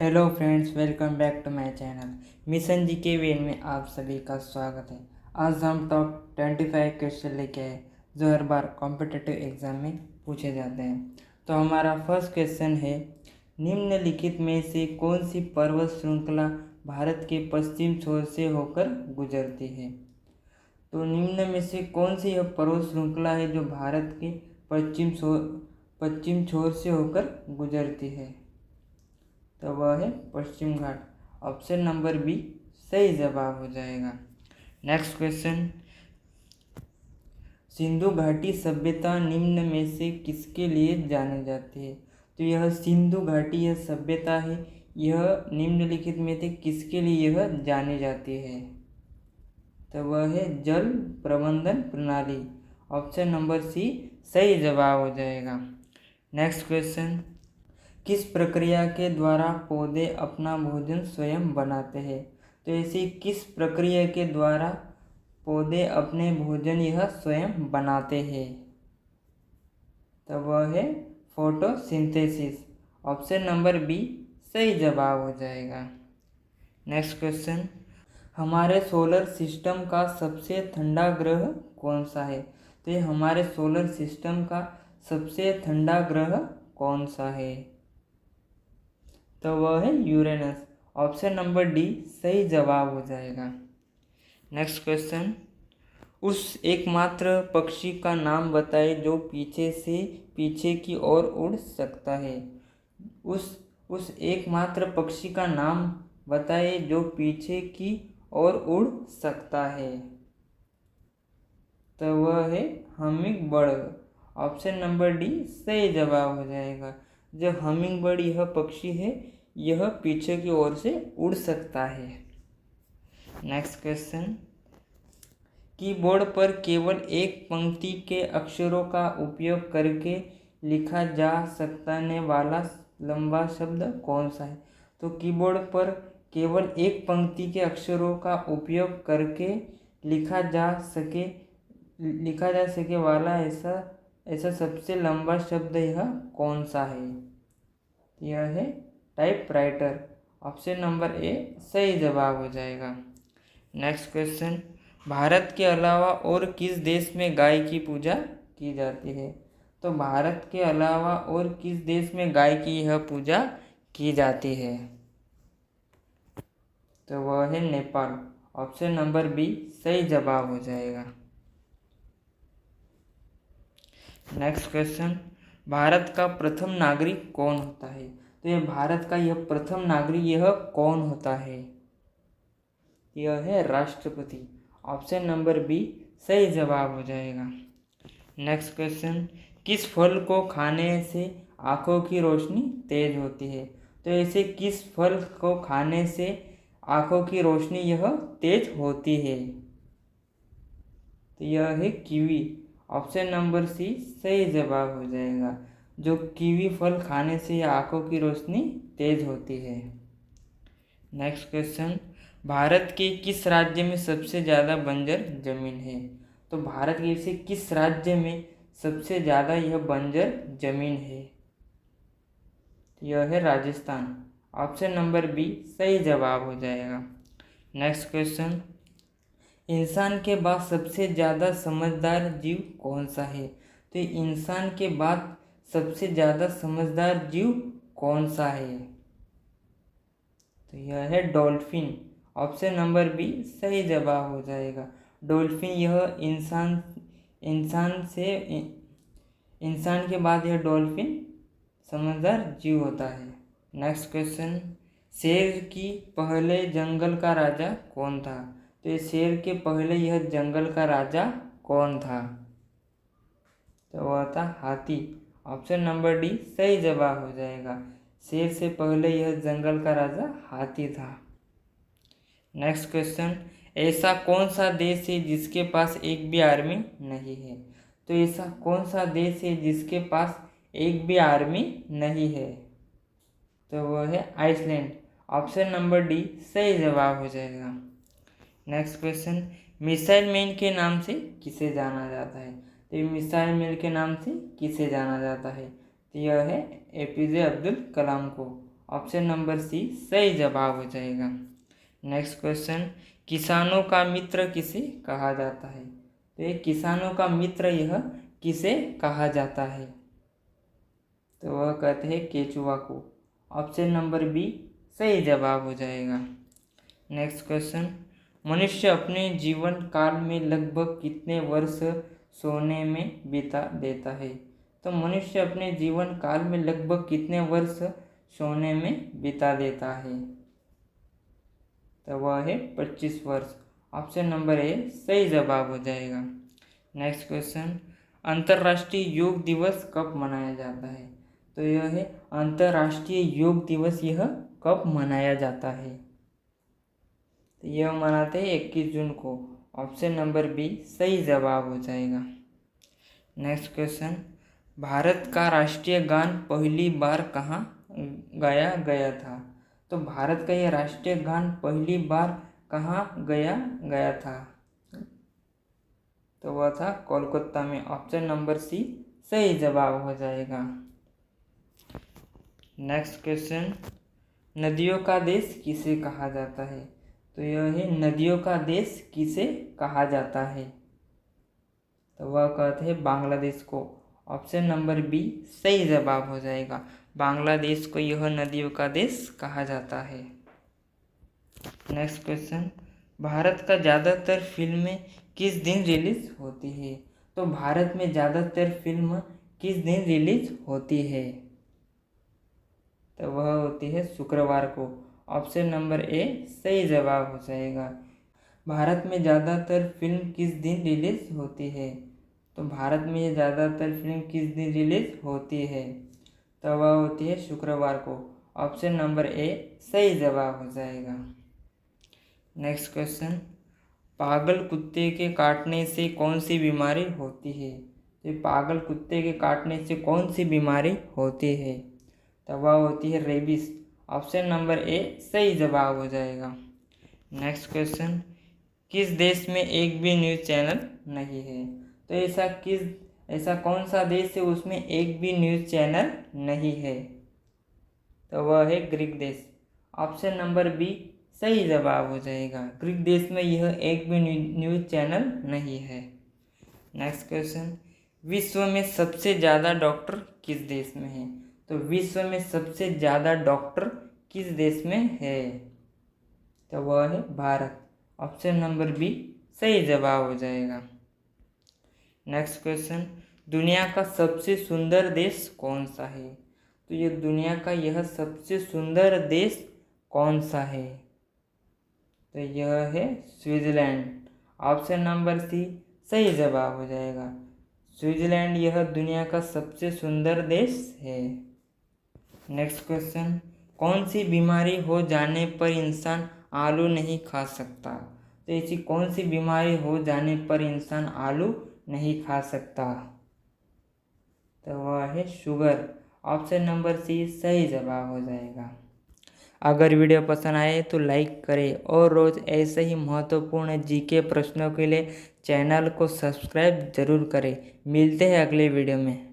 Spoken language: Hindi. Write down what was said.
Hello friends, welcome back to my channel Mission G के वे में आप सभी का स्वागत है। आज हम टॉप 25 क्वेश्चन लेके आए जो हर बार कॉम्पिटिटिव एग्जाम में पूछे जाते हैं। तो हमारा फर्स्ट क्वेश्चन है, निम्नलिखित में से कौन सी पर्वत श्रृंखला भारत के पश्चिम छोर से होकर गुजरती है। तो निम्न में से कौन सी यह पर्वत श्रृंखला है जो भारत के पश्चिम छोर से होकर गुजरती है। तो वह है पश्चिम घाट। ऑप्शन नंबर बी सही जवाब हो जाएगा। नेक्स्ट क्वेश्चन, सिंधु घाटी सभ्यता निम्न में से किसके लिए जानी जाती है। तो यह सिंधु घाटी यह सभ्यता है, यह निम्नलिखित में से किसके लिए यह जानी जाती है। तो वह है जल प्रबंधन प्रणाली। ऑप्शन नंबर सी सही जवाब हो जाएगा। नेक्स्ट क्वेश्चन, किस प्रक्रिया के द्वारा पौधे अपना भोजन स्वयं बनाते हैं। तो ऐसी किस प्रक्रिया के द्वारा पौधे अपने भोजन यह स्वयं बनाते हैं। तो वह है फोटोसिंथेसिस। ऑप्शन नंबर बी सही जवाब हो जाएगा। नेक्स्ट क्वेश्चन, हमारे सोलर सिस्टम का सबसे ठंडा ग्रह कौन सा है। तो ये हमारे सोलर सिस्टम का सबसे ठंडा ग्रह कौन सा है। तो वह है यूरेनस। ऑप्शन नंबर डी सही जवाब हो जाएगा। नेक्स्ट क्वेश्चन, उस एकमात्र पक्षी का नाम बताइए जो पीछे से पीछे की ओर उड़ सकता है। उस एकमात्र पक्षी का नाम बताइए जो पीछे की ओर उड़ सकता है। तो वह है humming bird. Option number D सही जवाब हो जाएगा। जो हमिंग बर्ड यह पक्षी है, यह पीछे की ओर से उड़ सकता है। नेक्स्ट क्वेश्चन, कीबोर्ड पर केवल एक पंक्ति के अक्षरों का उपयोग करके लिखा जा सकने वाला लंबा शब्द कौन सा है। तो कीबोर्ड पर केवल एक पंक्ति के अक्षरों का उपयोग करके लिखा जा सके वाला ऐसा सबसे लंबा शब्द यह कौन सा है। यह है टाइपराइटर। ऑप्शन नंबर ए सही जवाब हो जाएगा। नेक्स्ट क्वेश्चन, भारत के अलावा और किस देश में गाय की पूजा की जाती है। तो भारत के अलावा और किस देश में गाय की यह पूजा की जाती है। तो वह है नेपाल। ऑप्शन नंबर बी सही जवाब हो जाएगा। नेक्स्ट क्वेश्चन, भारत का प्रथम नागरिक कौन होता है। तो यह भारत का यह प्रथम नागरिक यह कौन होता है। यह है राष्ट्रपति। ऑप्शन नंबर बी सही जवाब हो जाएगा। नेक्स्ट क्वेश्चन, किस फल को खाने से आँखों की रोशनी तेज होती है। तो ऐसे किस फल को खाने से आँखों की रोशनी यह तेज होती है। तो यह है कीवी। ऑप्शन नंबर सी सही जवाब हो जाएगा। जो कीवी फल खाने से आँखों की रोशनी तेज होती है। नेक्स्ट क्वेश्चन, भारत के किस राज्य में सबसे ज़्यादा बंजर जमीन है। तो भारत के से किस राज्य में सबसे ज़्यादा यह बंजर जमीन है। यह है राजस्थान। ऑप्शन नंबर बी सही जवाब हो जाएगा। नेक्स्ट क्वेश्चन, इंसान के बाद सबसे ज़्यादा समझदार जीव कौन सा है। तो इंसान के बाद सबसे ज़्यादा समझदार जीव कौन सा है। तो यह है डॉल्फिन। ऑप्शन नंबर बी सही जवाब हो जाएगा। डॉल्फिन यह इंसान के बाद यह डॉल्फिन समझदार जीव होता है। नेक्स्ट क्वेश्चन, शेर की पहले जंगल का राजा कौन था। तो शेर के पहले यह जंगल का राजा कौन था। तो वह था हाथी। ऑप्शन नंबर डी सही जवाब हो जाएगा। शेर से पहले यह जंगल का राजा हाथी था। नेक्स्ट क्वेश्चन, ऐसा कौन सा देश है जिसके पास एक भी आर्मी नहीं है। तो ऐसा कौन सा देश है जिसके पास एक भी आर्मी नहीं है। तो वह है आइसलैंड। ऑप्शन नंबर डी सही जवाब हो जाएगा। नेक्स्ट क्वेश्चन, मिसाइल मैन के नाम से किसे जाना जाता है। तो ये मिसाइल मैन के नाम से किसे जाना जाता है। तो यह है एपीजे अब्दुल कलाम को। ऑप्शन नंबर सी सही जवाब हो जाएगा। नेक्स्ट क्वेश्चन, किसानों का मित्र किसे कहा जाता है? तो ये किसानों का मित्र यह किसे कहा जाता है? तो वह कहते हैं केचुआ को। ऑप्शन नंबर बी सही जवाब हो जाएगा। नेक्स्ट क्वेश्चन, मनुष्य अपने जीवन काल में लगभग कितने वर्ष सोने में बिता देता है? तो मनुष्य अपने जीवन काल में लगभग कितने वर्ष सोने में बिता देता है? तो वह है 25 वर्ष। ऑप्शन नंबर ए सही जवाब हो जाएगा। नेक्स्ट क्वेश्चन, अंतर्राष्ट्रीय योग दिवस कब मनाया जाता है? तो यह है अंतर्राष्ट्रीय योग दिवस, यह कब मनाया जाता है? तो यह मनाते हैं 21 जून को। ऑप्शन नंबर बी सही जवाब हो जाएगा। नेक्स्ट क्वेश्चन, भारत का राष्ट्रीय गान पहली बार कहाँ गाया गया था? तो भारत का यह राष्ट्रीय गान पहली बार कहाँ गया था? तो वह था कोलकाता में। ऑप्शन नंबर सी सही जवाब हो जाएगा। नेक्स्ट क्वेश्चन, नदियों का देश किसे कहा जाता है? तो यह है नदियों का देश किसे कहा जाता है? तो वह कहते हैं बांग्लादेश को। ऑप्शन नंबर बी सही जवाब हो जाएगा। बांग्लादेश को यह नदियों का देश कहा जाता है। नेक्स्ट क्वेश्चन, भारत का ज़्यादातर फिल्में किस दिन रिलीज होती है? तो भारत में ज़्यादातर फिल्म किस दिन रिलीज होती है? तो वह होती है शुक्रवार को। ऑप्शन नंबर ए सही जवाब हो जाएगा। भारत में ज़्यादातर फिल्म किस दिन रिलीज होती है? तो भारत में ज़्यादातर फिल्म किस दिन रिलीज होती है? तो वह होती है शुक्रवार को। ऑप्शन नंबर ए सही जवाब हो जाएगा। नेक्स्ट क्वेश्चन, पागल कुत्ते के काटने से कौन सी बीमारी होती है? तो पागल कुत्ते के काटने से कौन सी बीमारी होती है? तो वह होती है रेबीज। ऑप्शन नंबर ए सही जवाब हो जाएगा। नेक्स्ट क्वेश्चन, किस देश में एक भी न्यूज़ चैनल नहीं है? तो ऐसा कौन सा देश है उसमें एक भी न्यूज़ चैनल नहीं है? तो वह है ग्रीक देश। ऑप्शन नंबर बी सही जवाब हो जाएगा। ग्रीक देश में यह एक भी न्यूज़ चैनल नहीं है। नेक्स्ट क्वेश्चन, विश्व में सबसे ज़्यादा डॉक्टर किस देश में है? तो विश्व में सबसे ज़्यादा डॉक्टर किस देश में है? तो वह है भारत। ऑप्शन नंबर बी सही जवाब हो जाएगा। नेक्स्ट क्वेश्चन, दुनिया का सबसे सुंदर देश कौन सा है? तो ये दुनिया का यह सबसे सुंदर देश कौन सा है? तो यह है स्विट्ज़रलैंड। ऑप्शन नंबर सी सही जवाब हो जाएगा। स्विट्ज़रलैंड यह दुनिया का सबसे सुंदर देश है। नेक्स्ट क्वेश्चन, कौन सी बीमारी हो जाने पर इंसान आलू नहीं खा सकता? तो ऐसी कौन सी बीमारी हो जाने पर इंसान आलू नहीं खा सकता? तो वह है शुगर। ऑप्शन नंबर सी सही जवाब हो जाएगा। अगर वीडियो पसंद आए तो लाइक करें और रोज़ ऐसे ही महत्वपूर्ण जीके प्रश्नों के लिए चैनल को सब्सक्राइब जरूर करें। मिलते हैं अगले वीडियो में।